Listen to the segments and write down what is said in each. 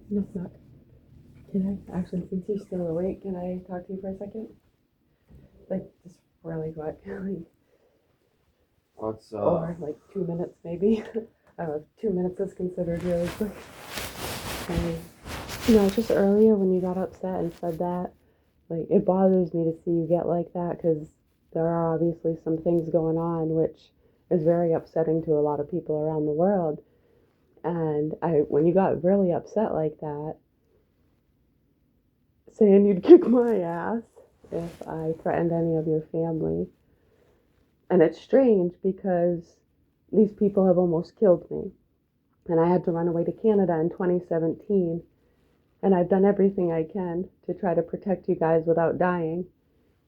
No, it's not. Can I, actually, since you're still awake, can I talk to you for a second? Like, just really quick. Like, What's or like 2 minutes, maybe. I don't know if 2 minutes is considered really quick. Just earlier when you got upset and said that, like, it bothers me to see you get like that because there are obviously some things going on which is very upsetting to a lot of people around the world. And when you got really upset like that, saying you'd kick my ass if I threatened any of your family. And it's strange because these people have almost killed me. And I had to run away to Canada in 2017. And I've done everything I can to try to protect you guys without dying.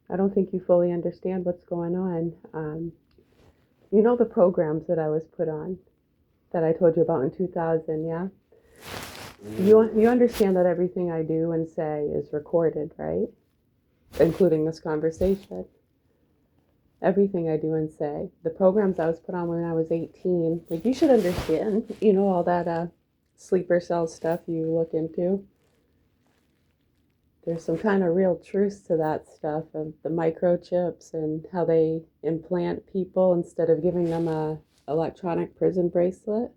I don't think you fully understand what's going on. You know the programs that I was put on that I told you about in 2000, yeah? You understand that everything I do and say is recorded, right? Including this conversation. Everything I do and say. The programs I was put on when I was 18, like you should understand, all that sleeper cell stuff you look into. There's some kind of real truth to that stuff of the microchips and how they implant people instead of giving them a electronic prison bracelet.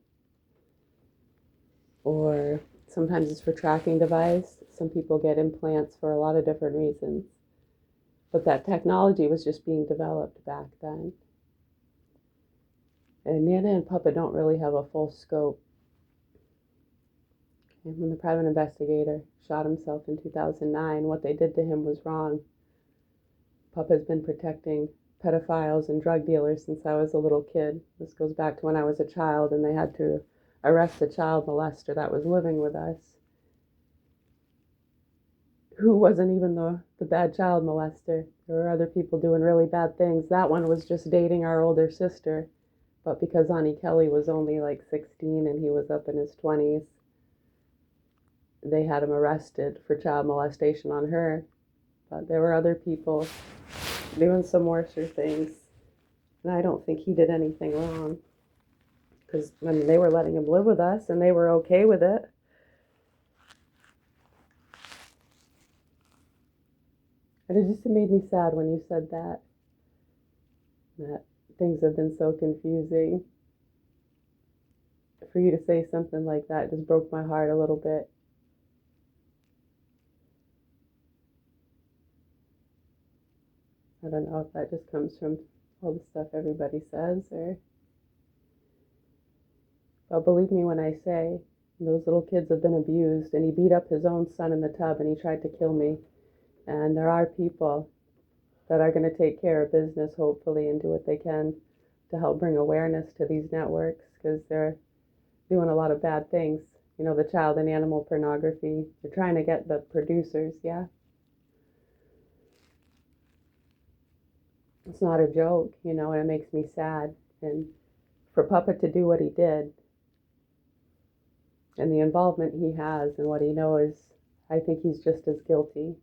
Or sometimes it's for tracking device. Some people get implants for a lot of different reasons. But that technology was just being developed back then. And Nana and Papa don't really have a full scope. And when the private investigator shot himself in 2009, what they did to him was wrong. Papa's been protecting pedophiles and drug dealers since I was a little kid. This goes back to when I was a child and they had to arrest a child molester that was living with us, who wasn't even the bad child molester. There were other people doing really bad things. That one was just dating our older sister. But because Ani Kelly was only like 16 and he was up in his 20s, they had him arrested for child molestation on her. But there were other people doing some worser things. And I don't think he did anything wrong. Because, they were letting him live with us and they were okay with it. And it just made me sad when you said that things have been so confusing. For you to say something like that just broke my heart a little bit. I don't know if that just comes from all the stuff everybody says or... But believe me when I say those little kids have been abused, and he beat up his own son in the tub and he tried to kill me. And there are people that are going to take care of business, hopefully, and do what they can to help bring awareness to these networks because they're doing a lot of bad things. The child and animal pornography. They're trying to get the producers, yeah? It's not a joke, and it makes me sad. And for Papa to do what he did and the involvement he has and what he knows, I think he's just as guilty.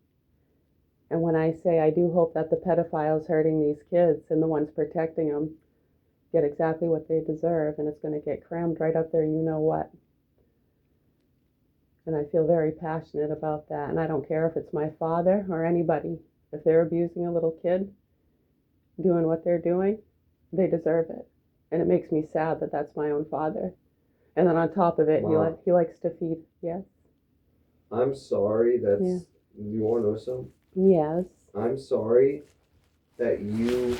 And when I say I do hope that the pedophiles hurting these kids and the ones protecting them get exactly what they deserve, and it's going to get crammed right up there, what. And I feel very passionate about that. And I don't care if it's my father or anybody. If they're abusing a little kid, doing what they're doing, they deserve it. And it makes me sad that that's my own father. And then on top of it, Mom, he likes to feed. Yes. I'm sorry. You want to know something? Yes. I'm sorry that you.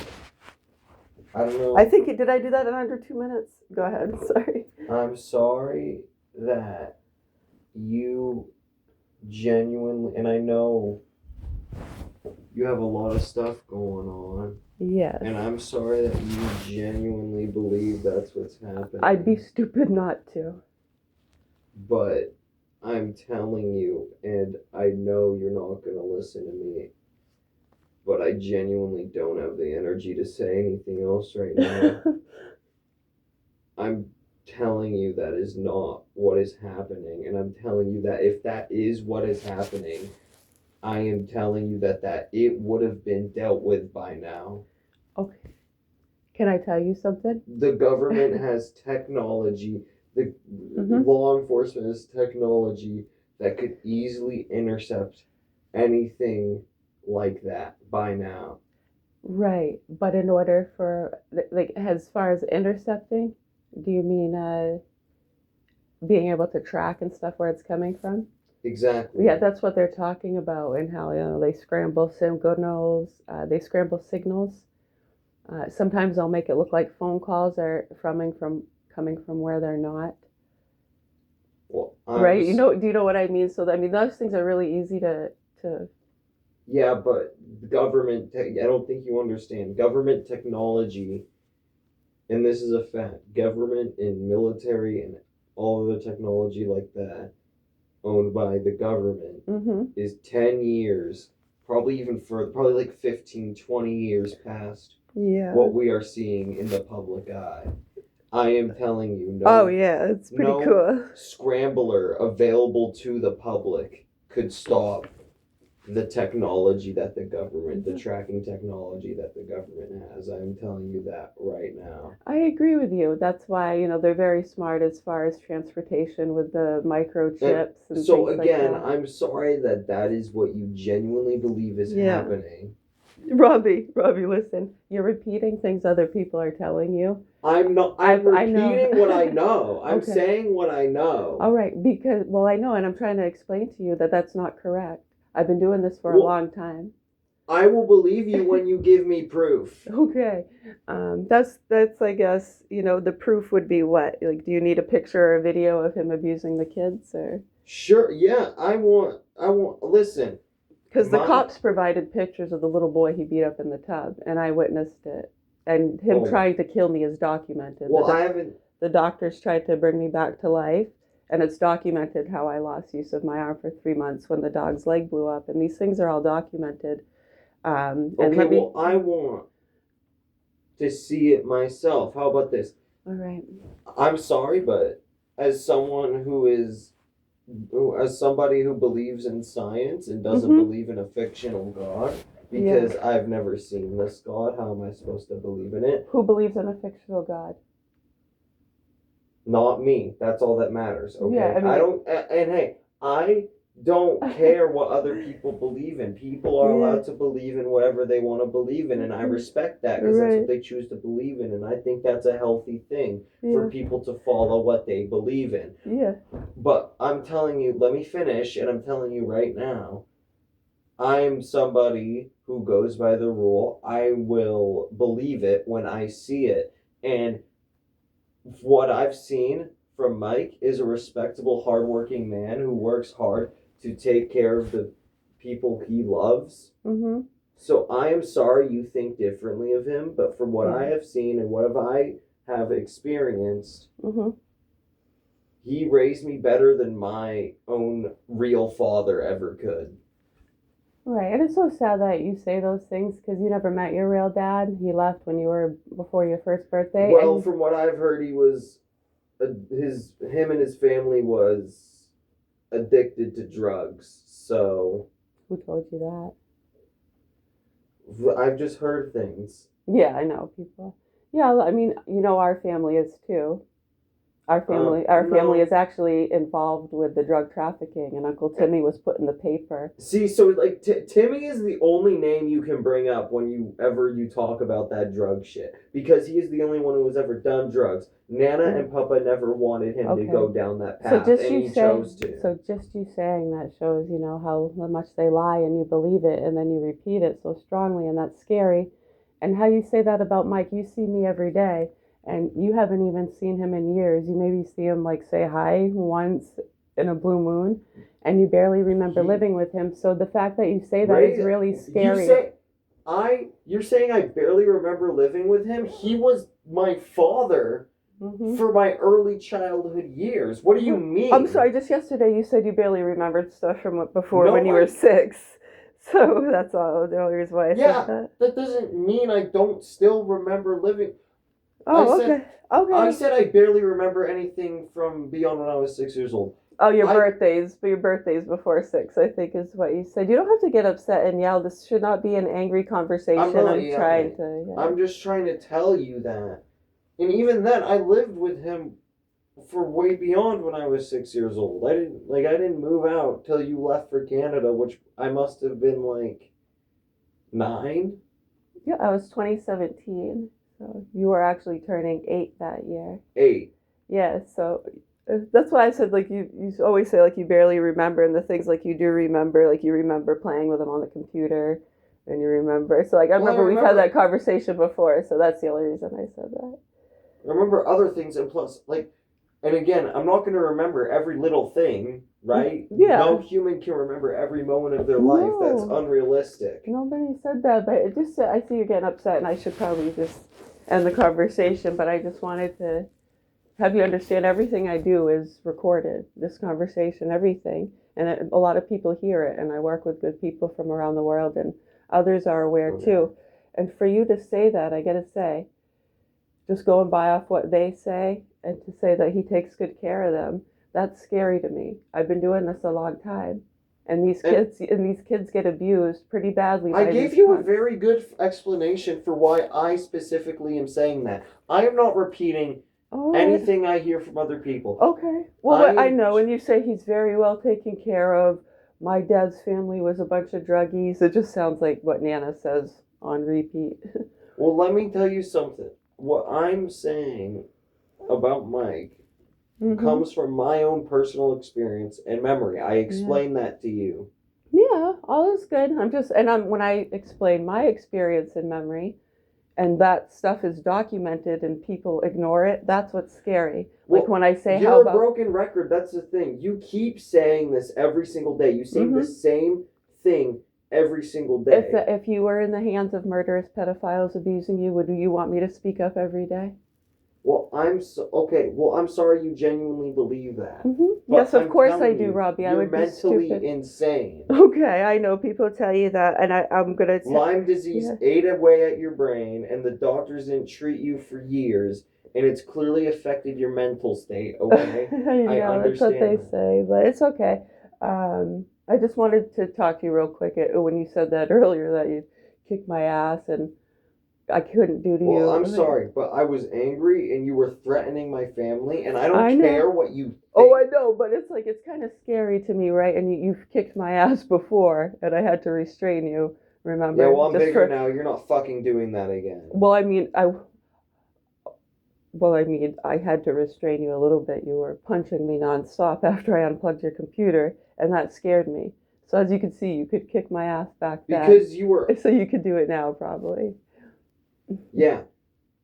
I don't know. Did I do that in under 2 minutes? Go ahead. Sorry. I'm sorry that you genuinely, and I know you have a lot of stuff going on. Yes. And I'm sorry that you genuinely believe that's what's happening. I'd be stupid not to. But I'm telling you, and I know you're not going to listen to me, but I genuinely don't have the energy to say anything else right now. I'm telling you that is not what is happening, and I'm telling you that if that is what is happening, I am telling you that it would have been dealt with by now. Okay. Can I tell you something? The government has technology. The law enforcement has technology that could easily intercept anything like that by now. Right. But in order for, like, as far as intercepting, do you mean being able to track and stuff where it's coming from? Exactly. Yeah, that's what they're talking about, and how they scramble signals. They scramble signals. Sometimes they'll make it look like phone calls are coming from where they're not. Well, Right? You know? Do you know what I mean? So I mean, those things are really easy to. Yeah, but government. I don't think you understand. Government technology, and this is a fact. Government and military and all of the technology like that, owned by the government, Mm-hmm. is 10 years, probably even further, probably like 15, 20 years past Yeah. what we are seeing in the public eye. I am telling you, Oh yeah, it's pretty no cool. scrambler available to the public could stop the technology that the government, the tracking technology that the government has. I'm telling you that right now. I agree with you. That's why, they're very smart as far as transportation with the microchips and So things again, like that. I'm sorry that is what you genuinely believe is happening. Robbie, listen. You're repeating things other people are telling you. I'm not. I'm repeating what I know. I'm Okay. saying what I know. All right, because I know, and I'm trying to explain to you that that's not correct. I've been doing this for a long time. I will believe you when you give me proof. Okay, that's I guess the proof would be what? Like, do you need a picture or a video of him abusing the kids, or? Sure. Yeah, I want. Listen. Because the cops provided pictures of the little boy he beat up in the tub, and I witnessed it. And him trying to kill me is documented. Well, I haven't. The doctors tried to bring me back to life, and it's documented how I lost use of my arm for 3 months when the dog's leg blew up. And these things are all documented. Okay, I want to see it myself. How about this? All right. I'm sorry, but as someone as somebody who believes in science and doesn't believe in a fictional God, because I've never seen this God, how am I supposed to believe in it? Who believes in a fictional God? Not me. That's all that matters. Okay. Yeah, I don't. And hey, I don't care what other people believe in. People are allowed to believe in whatever they want to believe in, and I respect that because that's what they choose to believe in, and I think that's a healthy thing for people to follow what they believe in. Yeah. But I'm telling you, let me finish, and I'm telling you right now, I'm somebody who goes by the rule. I will believe it when I see it, and what I've seen from Mike is a respectable, hardworking man who works hard to take care of the people he loves. Mm-hmm. So I am sorry you think differently of him, but from what I have seen and what I have experienced, he raised me better than my own real father ever could. Right, and it's so sad that you say those things because you never met your real dad. He left before your first birthday. Well, from what I've heard, he was him and his family was addicted to drugs. So who told you that? I've just heard things. Yeah, I know people. Yeah, I mean, our family is too. Our family is actually involved with the drug trafficking, and Uncle Timmy was put in the paper. See, so like Timmy is the only name you can bring up when you talk about that drug shit, because he is the only one who has ever done drugs. Nana and Papa never wanted him to go down that path, and he chose to. So just you saying that shows, how much they lie, and you believe it, and then you repeat it so strongly, and that's scary. And how you say that about Mike, you see me every day. And you haven't even seen him in years. You maybe see him say hi once in a blue moon, and you barely remember living with him. So the fact that you say that is really scary. You're saying I barely remember living with him? He was my father for my early childhood years. What do you mean? I'm sorry, just yesterday you said you barely remembered stuff from before when you were 6. So that's all the only reason why I said that. That doesn't mean I don't still remember living. Oh, okay. I said I barely remember anything from beyond when I was 6 years old. Oh, your birthdays before 6, I think is what you said. You don't have to get upset and yell. This should not be an angry conversation. I'm just trying to tell you that. And even then, I lived with him for way beyond when I was 6 years old. I didn't move out till you left for Canada, which I must have been like 9. Yeah, I was 2017. So you were actually turning 8 that year. 8. Yeah, so that's why I said like you always say like you barely remember, and the things like you do remember, like you remember playing with them on the computer, and you remember. So like I Well, I remember we've had remember. that conversation before, so that's the only reason I said that. Remember other things, and plus, like, and again, I'm not going to remember every little thing, right? Yeah. No human can remember every moment of their life. That's No. unrealistic. Nobody said that, but it just I see you're getting upset, and I should probably just end the conversation. But I just wanted to have you understand everything I do is recorded. This conversation, everything, and a lot of people hear it. And I work with good people from around the world, and others are aware Okay. too. And for you to say that, I gotta say, just go and buy off what they say, and to say that he takes good care of them. That's scary to me. I've been doing this a long time. And these kids get abused pretty badly. I gave you a very good explanation for why I specifically am saying that. I am not repeating anything I hear from other people. Okay. Well, I know when you say he's very well taken care of, my dad's family was a bunch of druggies. It just sounds like what Nana says on repeat. Well, let me tell you something. What I'm saying about Mike comes from my own personal experience and memory. I explained that to you. Yeah, all is good. When I explain my experience and memory, and that stuff is documented and people ignore it, that's what's scary. Like when I say you're a broken record. That's the thing. You keep saying this every single day. You say the same thing every single day. If you were in the hands of murderous pedophiles abusing you, would you want me to speak up every day? Well, I'm sorry you genuinely believe that. Yes, of course I do, Robbie. I would be stupid. You're mentally insane. Okay, I know people tell you that, and I'm gonna. Lyme disease ate away at your brain, and the doctors didn't treat you for years, and it's clearly affected your mental state. Okay, I understand. That's what they say, but it's okay. I just wanted to talk to you real quick when you said that earlier that you kicked my ass and I couldn't do to you. Well, I'm sorry, but I was angry and you were threatening my family, and I don't care what you think. Oh, I know, but it's kind of scary to me, right? And you've kicked my ass before, and I had to restrain you, remember? Yeah, well, I'm bigger now. You're not fucking doing that again. Well, I had to restrain you a little bit. You were punching me nonstop after I unplugged your computer, and that scared me. So as you can see, you could kick my ass back then. Because you were... So you could do it now, probably. Yeah,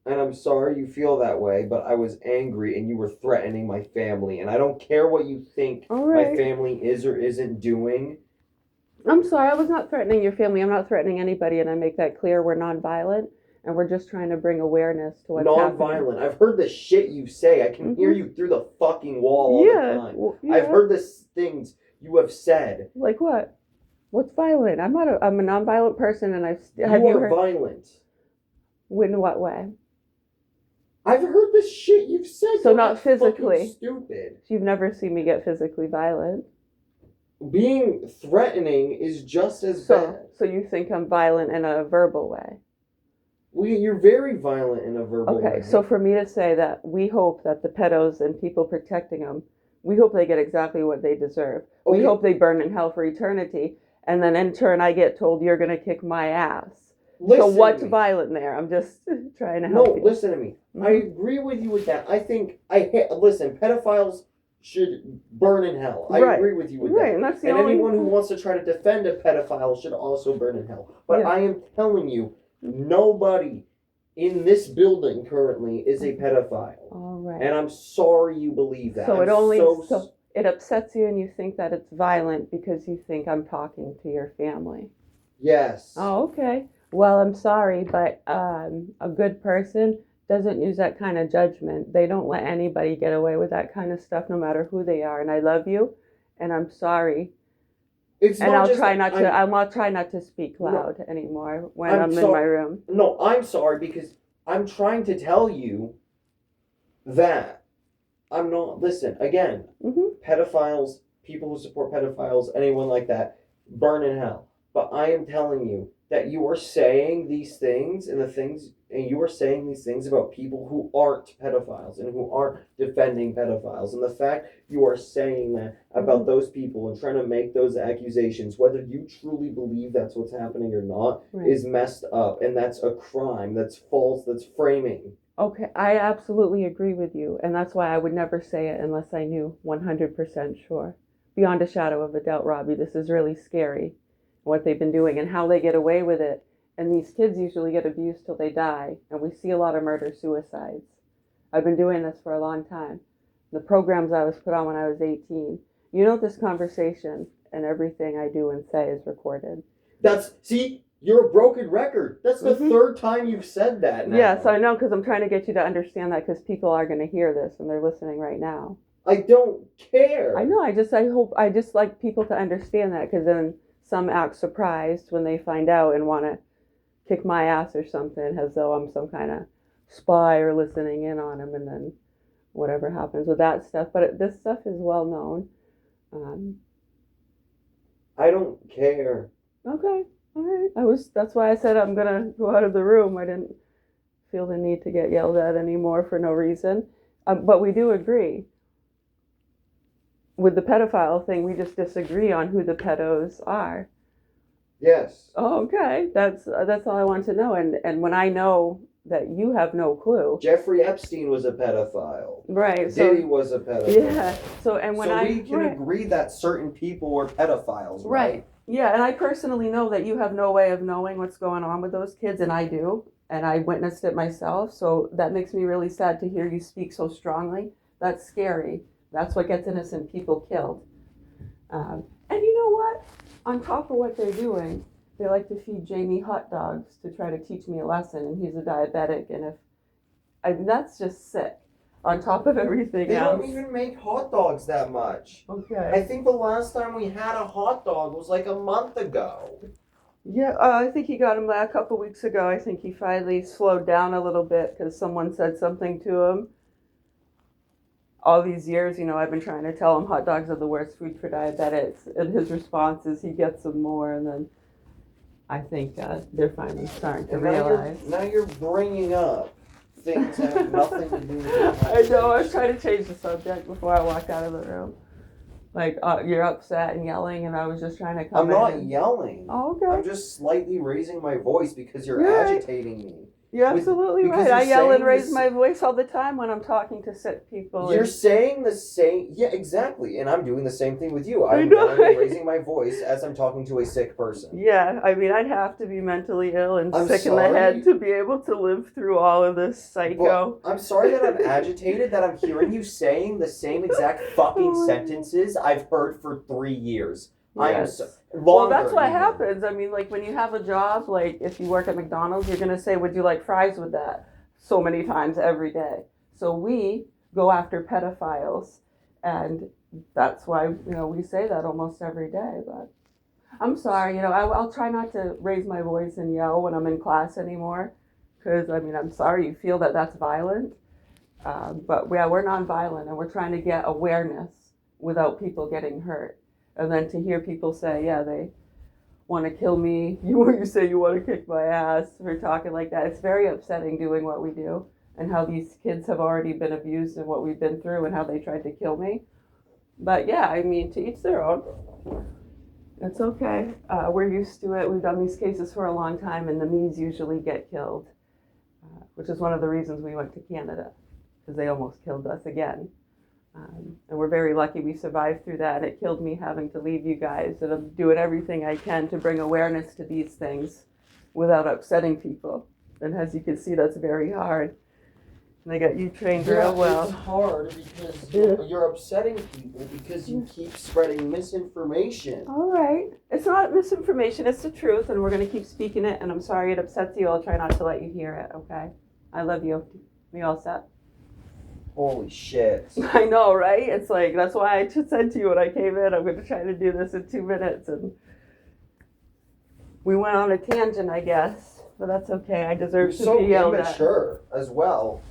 and I'm sorry you feel that way, but I was angry and you were threatening my family, and I don't care what you think my family is or isn't doing. I'm sorry, I was not threatening your family. I'm not threatening anybody, and I make that clear. We're nonviolent, and we're just trying to bring awareness to what's happening. Nonviolent. I've heard the shit you say. I can hear you through the fucking wall all the time. I've heard the things you have said. Like what? What's violent? I'm a nonviolent person, and You are violent. In what way? I've heard the shit you've said. So not physically. Stupid. You've never seen me get physically violent. Being threatening is just as bad. So you think I'm violent in a verbal way? You're very violent in a verbal way. Okay, so for me to say that we hope that the pedos and people protecting them, we hope they get exactly what they deserve. Okay. We hope they burn in hell for eternity, and then in turn I get told you're going to kick my ass. So what's violent there? I'm just trying to help you. No, listen to me. I agree with you with that. I think listen, pedophiles should burn in hell. I agree with you with that. And that's anyone who wants to try to defend a pedophile should also burn in hell. But I am telling you, nobody in this building currently is a pedophile. All right. And I'm sorry you believe that. So it upsets you and you think that it's violent because you think I'm talking to your family. Yes. Oh, okay. Well, I'm sorry, but a good person doesn't use that kind of judgment. They don't let anybody get away with that kind of stuff, no matter who they are. And I love you, and I'm sorry. I'll try not to speak loud anymore when I'm in my room. No, I'm sorry because I'm trying to tell you that I'm not. Listen, again, pedophiles, people who support pedophiles, anyone like that, burn in hell. But I am telling you that you are saying these things and you are saying these things about people who aren't pedophiles and who aren't defending pedophiles. And the fact you are saying that about those people and trying to make those accusations, whether you truly believe that's what's happening or not, is messed up. And that's a crime. That's false. That's framing. Okay, I absolutely agree with you. And that's why I would never say it unless I knew 100% sure. Beyond a shadow of a doubt, Robbie, this is really scary, what they've been doing and how they get away with it. And these kids usually get abused till they die. And we see a lot of murder-suicides. I've been doing this for a long time. The programs I was put on when I was 18. You know, this conversation and everything I do and say is recorded. See, you're a broken record. That's the third time you've said that now. Yes, I know, because I'm trying to get you to understand that, because people are going to hear this and they're listening right now. I don't care. I know. I just like people to understand that, because then some act surprised when they find out and want to kick my ass or something, as though I'm some kind of spy or listening in on them, and then whatever happens with that stuff. But this stuff is well known. I don't care. Okay, all right. That's why I said I'm gonna go out of the room. I didn't feel the need to get yelled at anymore for no reason. But we do agree with the pedophile thing. We just disagree on who the pedos are. Yes. Oh, okay. That's all I want to know. And when I know that you have no clue. Jeffrey Epstein was a pedophile. Right. Diddy was a pedophile. Yeah. So we can agree that certain people were pedophiles, right? Yeah, and I personally know that you have no way of knowing what's going on with those kids, and I do, and I witnessed it myself. So that makes me really sad to hear you speak so strongly. That's scary. That's what gets innocent people killed. And you know what? On top of what they're doing, they like to feed Jamie hot dogs to try to teach me a lesson, and he's a diabetic, and that's just sick. On top of everything else. They don't even make hot dogs that much. Okay. I think the last time we had a hot dog was like a month ago. Yeah, I think he got him a couple weeks ago. I think he finally slowed down a little bit because someone said something to him. All these years, I've been trying to tell him hot dogs are the worst food for diabetics. And his response is he gets them more. And then I think they're finally starting to realize. Now you're bringing up things that have nothing to do with it. I know. I was trying to change the subject before I walked out of the room. Like, you're upset and yelling, and I was just trying to come I'm not yelling. Oh, okay. I'm just slightly raising my voice because you're agitating me. You're absolutely right. I yell and raise my voice all the time when I'm talking to sick people. You're saying the same. Yeah, exactly. And I'm doing the same thing with you. I'm raising my voice as I'm talking to a sick person. Yeah, I mean, I'd have to be mentally ill and sick in the head to be able to live through all of this psycho. But I'm sorry that I'm agitated, that I'm hearing you saying the same exact fucking sentences I've heard for 3 years. Yes. Well, that's what happens. I mean, like when you have a job, like if you work at McDonald's, you're going to say, would you like fries with that? So many times every day. So we go after pedophiles. And that's why, we say that almost every day. But I'm sorry, I'll try not to raise my voice and yell when I'm in class anymore. Because, I'm sorry you feel that that's violent. But we're nonviolent and we're trying to get awareness without people getting hurt. And then to hear people say, yeah, they want to kill me. You say you want to kick my ass for talking like that. It's very upsetting doing what we do and how these kids have already been abused and what we've been through and how they tried to kill me. But yeah, to each their own. It's okay. We're used to it. We've done these cases for a long time, and the me's usually get killed, which is one of the reasons we went to Canada, because they almost killed us again. And we're very lucky we survived through that. It killed me having to leave you guys, and I'm doing everything I can to bring awareness to these things without upsetting people. And as you can see, that's very hard. And I got you trained real well. It's hard because you're upsetting people because you keep spreading misinformation. All right. It's not misinformation, it's the truth, and we're going to keep speaking it, and I'm sorry it upsets you. I'll try not to let you hear it, okay? I love you. We all set? Holy shit. I know, right? It's like, that's why I just said to you when I came in, I'm going to try to do this in 2 minutes. And we went on a tangent, I guess, but that's okay. I deserve to be yelled at. You're so immature as well.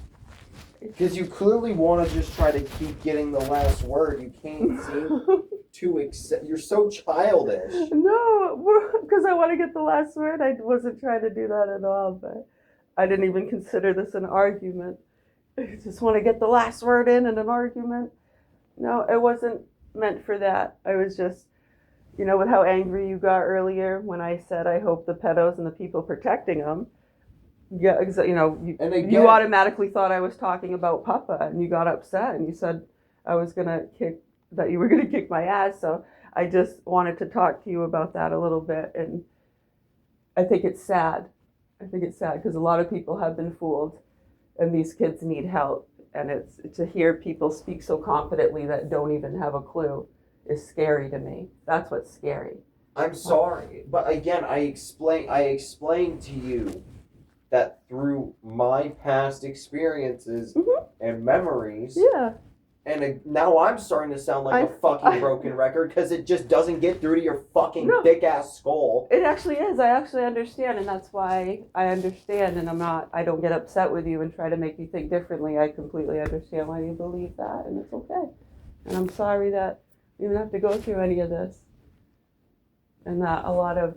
Because you clearly want to just try to keep getting the last word. You can't seem to accept. You're so childish. No, because I want to get the last word. I wasn't trying to do that at all, but I didn't even consider this an argument. I just want to get the last word in an argument. No, it wasn't meant for that. I was just, with how angry you got earlier when I said I hope the pedos and the people protecting them. Yeah, And again, you automatically thought I was talking about Papa, and you got upset, and you said that you were gonna kick my ass. So I just wanted to talk to you about that a little bit, and I think it's sad. I think it's sad because a lot of people have been fooled, and these kids need help. And it's to hear people speak so confidently that don't even have a clue is scary to me. That's what's scary. I'm sorry, but again, I explained to you that through my past experiences and memories, Yeah. and now I'm starting to sound like a fucking broken record because it just doesn't get through to your fucking thick ass skull. It actually is. I actually understand, and that's why I understand, and I don't get upset with you and try to make you think differently. I completely understand why you believe that, and it's okay. And I'm sorry that you even have to go through any of this. And that a lot of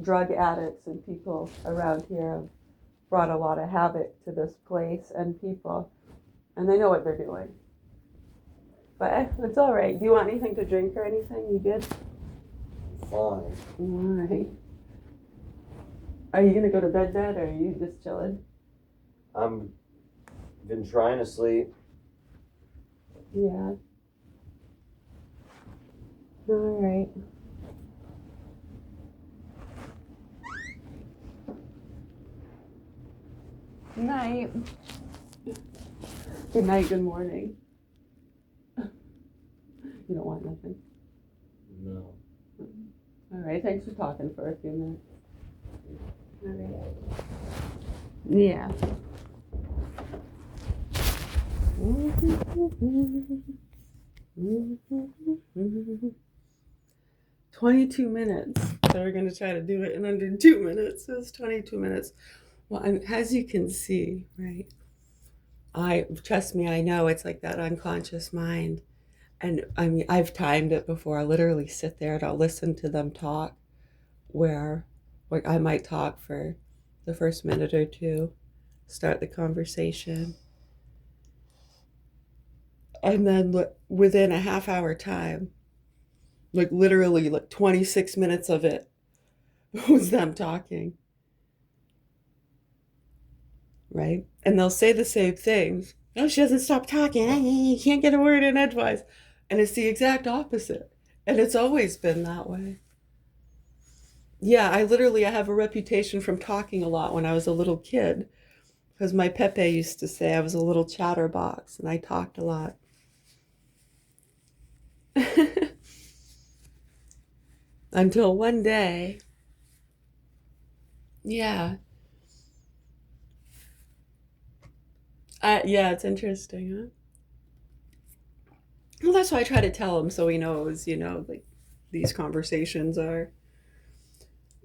drug addicts and people around here have brought a lot of havoc to this place and people, and they know what they're doing. But it's all right. Do you want anything to drink or anything? You good? Fine. All right. Are you gonna go to bed, or are you just chilling? I'm been trying to sleep. Yeah. All right. Good night. Good night, good morning. You don't want nothing? No. All right, thanks for talking for a few minutes. All right. Yeah. 22 minutes. So we're going to try to do it in under 2 minutes. So it's 22 minutes. Well, as you can see, right, trust me, I know it's like that unconscious mind. And I mean, I've timed it before. I literally sit there and I'll listen to them talk where like I might talk for the first minute or two, start the conversation. And then within a half hour time, like literally like 26 minutes of it was them talking. Right? And they'll say the same things. No, she doesn't stop talking. You can't get a word in edgewise. And it's the exact opposite. And it's always been that way. Yeah, I have a reputation from talking a lot when I was a little kid. Because my Pepe used to say I was a little chatterbox and I talked a lot. Until one day, yeah. Yeah, it's interesting, huh? Well, that's why I try to tell him so he knows, like these conversations are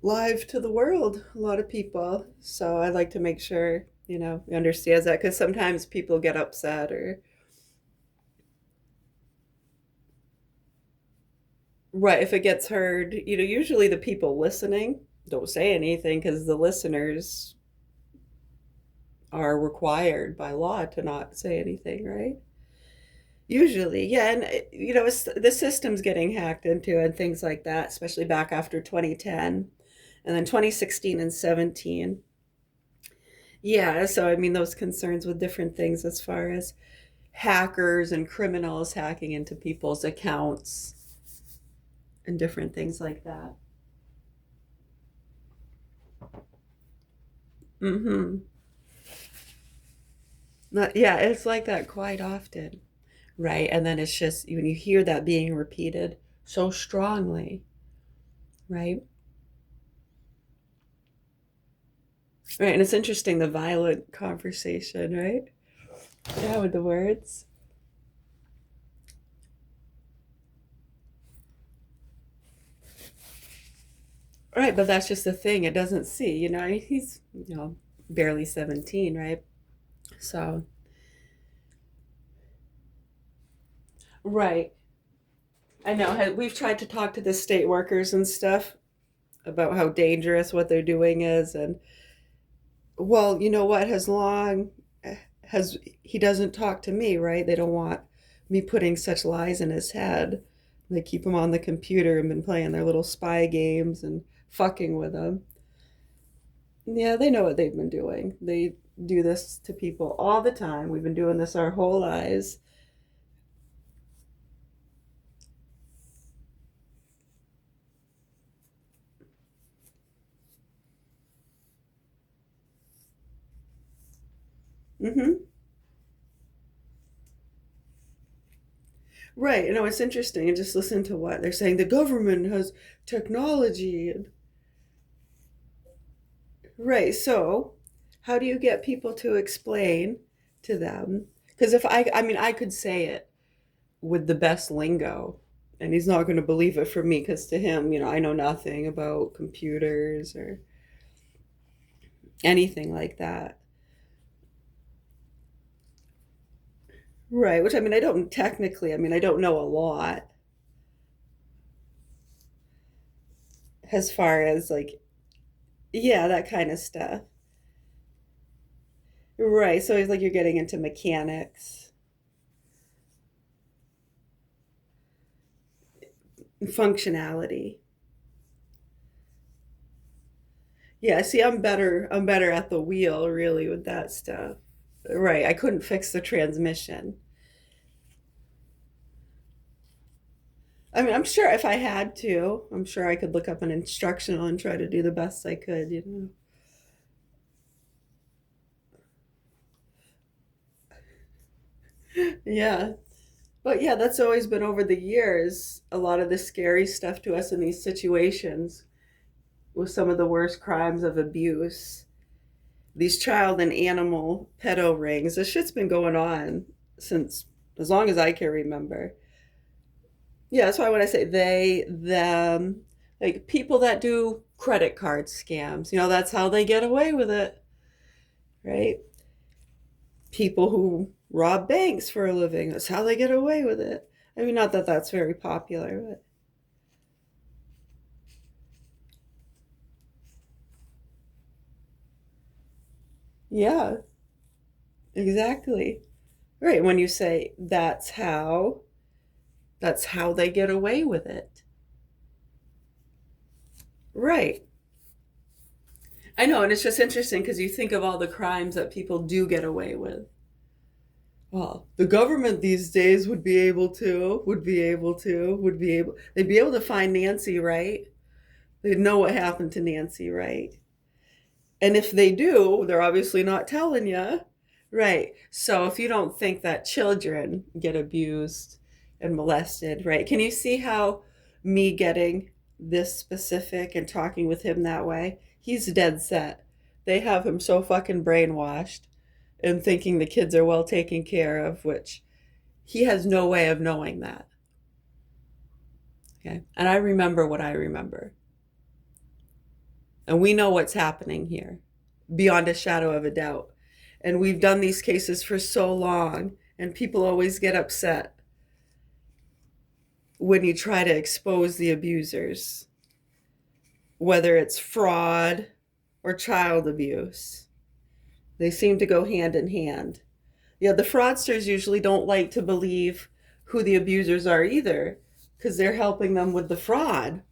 live to the world, a lot of people. So I like to make sure, he understands that because sometimes people get upset or. Right, if it gets heard, usually the people listening don't say anything because the listeners are required by law to not say anything, right? Usually, yeah, and the system's getting hacked into and things like that, especially back after 2010 and then 2016 and 17. Yeah, so I mean, those concerns with different things as far as hackers and criminals hacking into people's accounts and different things like that. Mm-hmm. Yeah, it's like that quite often, right? And then it's just when you hear that being repeated so strongly, right? Right, and it's interesting the violent conversation, right? Yeah, with the words. Right, but that's just the thing. It doesn't see, he's, barely 17, right? So, right. I know. We've tried to talk to the state workers and stuff about how dangerous what they're doing is, and well, you know what? As long as he doesn't talk to me, right? They don't want me putting such lies in his head. They keep him on the computer and been playing their little spy games and fucking with him. Yeah, they know what they've been doing. They do this to people all the time. We've been doing this our whole lives. Mm-hmm. Right. You know, it's interesting. And just listen to what they're saying. The government has technology. Right. So, how do you get people to explain to them? Because if I mean, I could say it with the best lingo, and he's not going to believe it for me because to him, you know, I know nothing about computers or anything like that. Right. Which I mean, I don't technically, I mean, I don't know a lot as far as like, yeah, that kind of stuff. Right. So it's like you're getting into mechanics, functionality. Yeah, see, I'm better at the wheel really with that stuff. Right. I couldn't fix the transmission. I mean, I'm sure if I had to, I'm sure I could look up an instructional and try to do the best I could, you know. Yeah. But yeah, that's always been over the years. A lot of the scary stuff to us in these situations was some of the worst crimes of abuse. These child and animal pedo rings. This shit's been going on since as long as I can remember. Yeah, that's why when I say they, them, like people that do credit card scams, you know, that's how they get away with it, right? People who rob banks for a living, that's how they get away with it. I mean, not that that's very popular, but yeah, exactly. Right, when you say that's how they get away with it. Right. I know, and it's just interesting because you think of all the crimes that people do get away with. Well, the government these days they'd be able to find Nancy, right? They'd know what happened to Nancy, right? And if they do, they're obviously not telling you. Right. So if you don't think that children get abused and molested, right? Can you see how me getting this specific and talking with him that way? He's dead set. They have him so fucking brainwashed and thinking the kids are well taken care of, which he has no way of knowing that. Okay. And I remember what I remember. And we know what's happening here beyond a shadow of a doubt. And we've done these cases for so long, and people always get upset when you try to expose the abusers, whether it's fraud or child abuse. They seem to go hand in hand. Yeah, the fraudsters usually don't like to believe who the abusers are either because they're helping them with the fraud.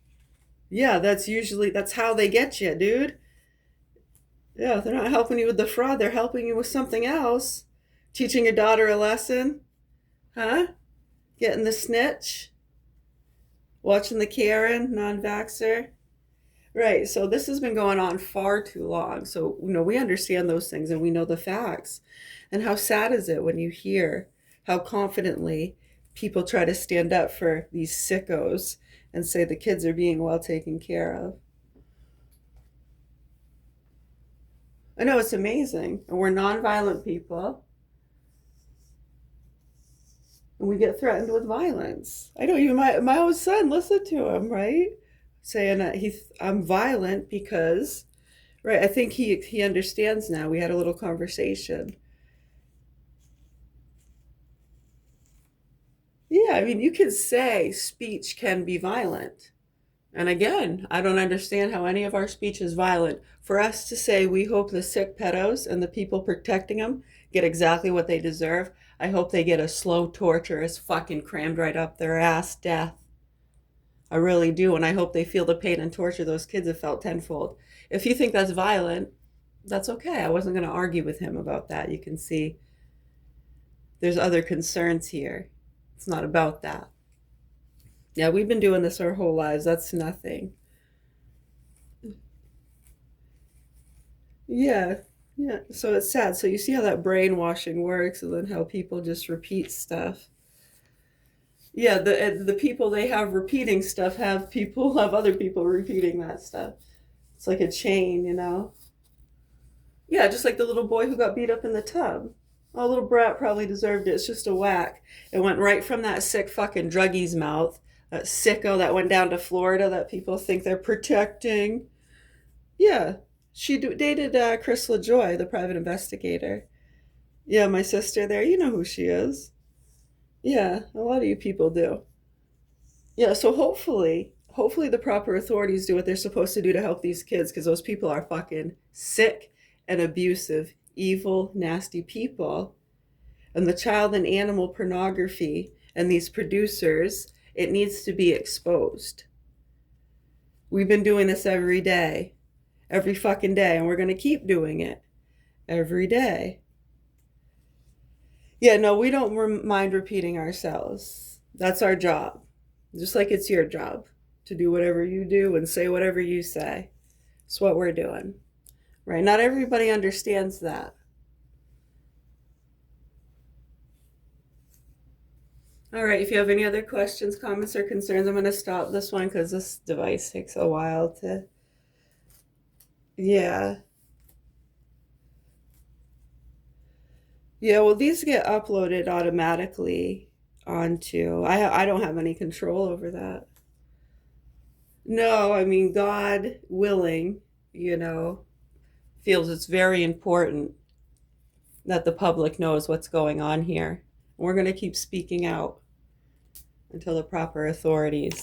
Yeah, that's how they get you, dude. Yeah, they're not helping you with the fraud, they're helping you with something else. Teaching your daughter a lesson, huh? Getting the snitch, watching the Karen, non vaxxer. Right, so this has been going on far too long. So, you know, we understand those things and we know the facts. And how sad is it when you hear how confidently people try to stand up for these sickos and say the kids are being well taken care of? I know it's amazing. And we're nonviolent people and we get threatened with violence. I know even my own son listened to him, right? Saying that I'm violent because right, I think he understands now. We had a little conversation. Yeah, I mean, you can say speech can be violent. And again, I don't understand how any of our speech is violent. For us to say we hope the sick pedos and the people protecting them get exactly what they deserve, I hope they get a slow, torturous, fucking crammed right up their ass death. I really do. And I hope they feel the pain and torture those kids have felt tenfold. If you think that's violent, that's okay. I wasn't going to argue with him about that. You can see there's other concerns here. It's not about that. Yeah, we've been doing this our whole lives. That's nothing. Yeah, yeah. So it's sad. So you see how that brainwashing works, and then how people just repeat stuff. Yeah, the people they have repeating stuff have other people repeating that stuff. It's like a chain, you know. Yeah, just like the little boy who got beat up in the tub. Oh, little brat probably deserved it. It's just a whack. It went right from that sick fucking druggie's mouth. That sicko that went down to Florida that people think they're protecting. Yeah, dated Chris LaJoy, the private investigator. Yeah, my sister there. You know who she is. Yeah, a lot of you people do. Yeah, so hopefully the proper authorities do what they're supposed to do to help these kids because those people are fucking sick and abusive, evil, nasty people. And the child and animal pornography and these producers, it needs to be exposed. We've been doing this every day, every fucking day, and we're going to keep doing it every day. Yeah, no, we don't mind repeating ourselves. That's our job. Just like it's your job to do whatever you do and say whatever you say. It's what we're doing, right? Not everybody understands that. All right, if you have any other questions, comments, or concerns, I'm going to stop this one because this device takes a while to. Yeah. Yeah, well, these get uploaded automatically onto. I don't have any control over that. No, I mean, God willing, you know, feels it's very important that the public knows what's going on here. And we're going to keep speaking out until the proper authorities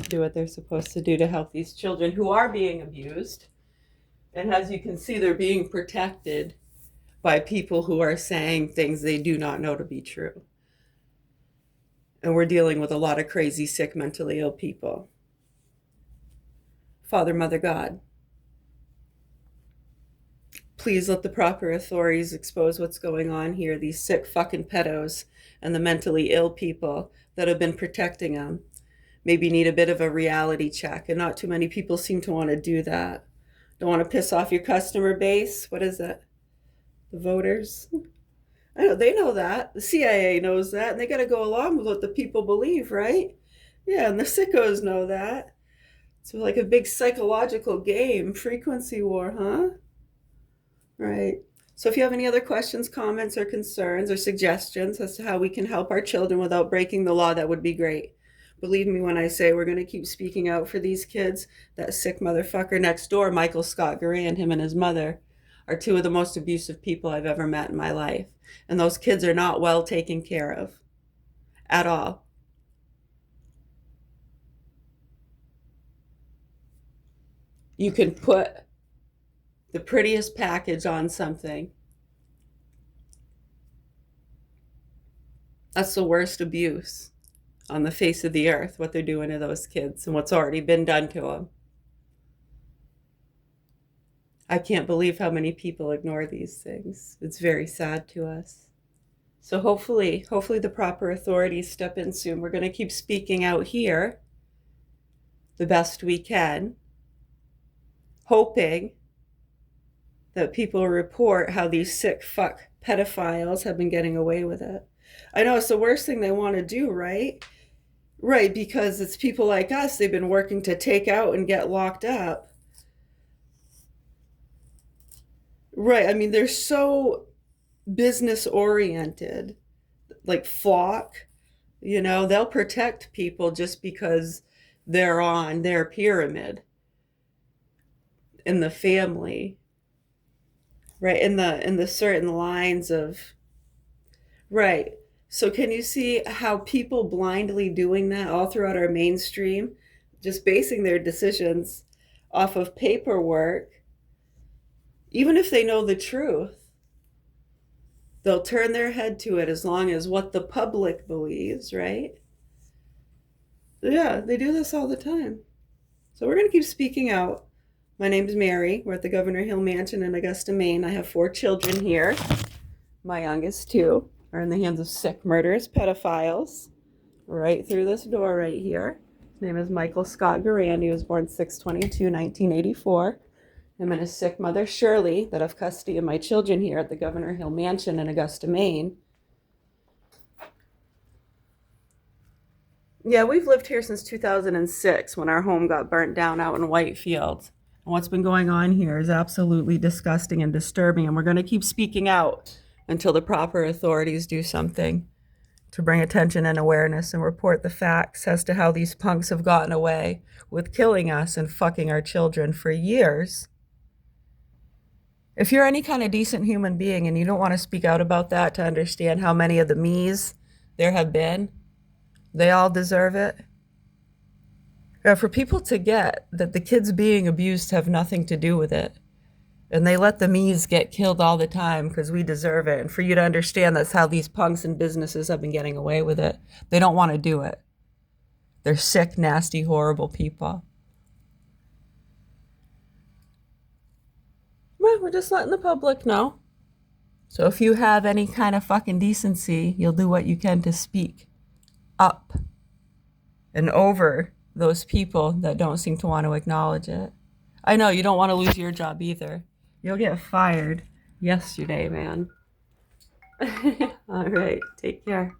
do what they're supposed to do to help these children who are being abused. And as you can see, they're being protected by people who are saying things they do not know to be true. And we're dealing with a lot of crazy, sick, mentally ill people. Father, Mother, God, please let the proper authorities expose what's going on here. These sick fucking pedos and the mentally ill people that have been protecting them maybe need a bit of a reality check. And not too many people seem to want to do that. Don't want to piss off your customer base. What is that? The voters? I know, they know that. The CIA knows that. And they got to go along with what the people believe, right? Yeah, and the sickos know that. It's like a big psychological game. Frequency war, huh? Right. So if you have any other questions, comments, or concerns, or suggestions as to how we can help our children without breaking the law, that would be great. Believe me when I say we're going to keep speaking out for these kids. That sick motherfucker next door, Michael Scott Garand, him and his mother, are two of the most abusive people I've ever met in my life. And those kids are not well taken care of at all. You can put the prettiest package on something. That's the worst abuse on the face of the earth, what they're doing to those kids and what's already been done to them. I can't believe how many people ignore these things. It's very sad to us. So hopefully the proper authorities step in soon. We're going to keep speaking out here the best we can, hoping that people report how these sick fuck pedophiles have been getting away with it. I know it's the worst thing they want to do, right? Right, because it's people like us they've been working to take out and get locked up. Right, I mean, they're so business oriented, like flock, you know, they'll protect people just because they're on their pyramid in the family, right? In the certain lines of, right. So can you see how people blindly doing that all throughout our mainstream, just basing their decisions off of paperwork, even if they know the truth, they'll turn their head to it as long as what the public believes, right? Yeah, they do this all the time. So we're going to keep speaking out. My name's Mary. We're at the Governor Hill Mansion in Augusta, Maine. I have 4 children here. My youngest 2 are in the hands of sick, murderous pedophiles right through this door right here. His name is Michael Scott Garand. He was born 6/22/1984. Him and his sick mother, Shirley, that have custody of my children here at the Governor Hill Mansion in Augusta, Maine. Yeah, we've lived here since 2006 when our home got burnt down out in Whitefield. And what's been going on here is absolutely disgusting and disturbing, and we're going to keep speaking out until the proper authorities do something to bring attention and awareness and report the facts as to how these punks have gotten away with killing us and fucking our children for years. If you're any kind of decent human being and you don't want to speak out about that to understand how many of the me's there have been, they all deserve it. For people to get that the kids being abused have nothing to do with it, and they let the me's get killed all the time because we deserve it, and for you to understand that's how these punks and businesses have been getting away with it. They don't want to do it. They're sick, nasty, horrible people. Well, we're just letting the public know. So if you have any kind of fucking decency, you'll do what you can to speak up and over those people that don't seem to want to acknowledge it. I know you don't want to lose your job either. You'll get fired yesterday, man. All right, take care.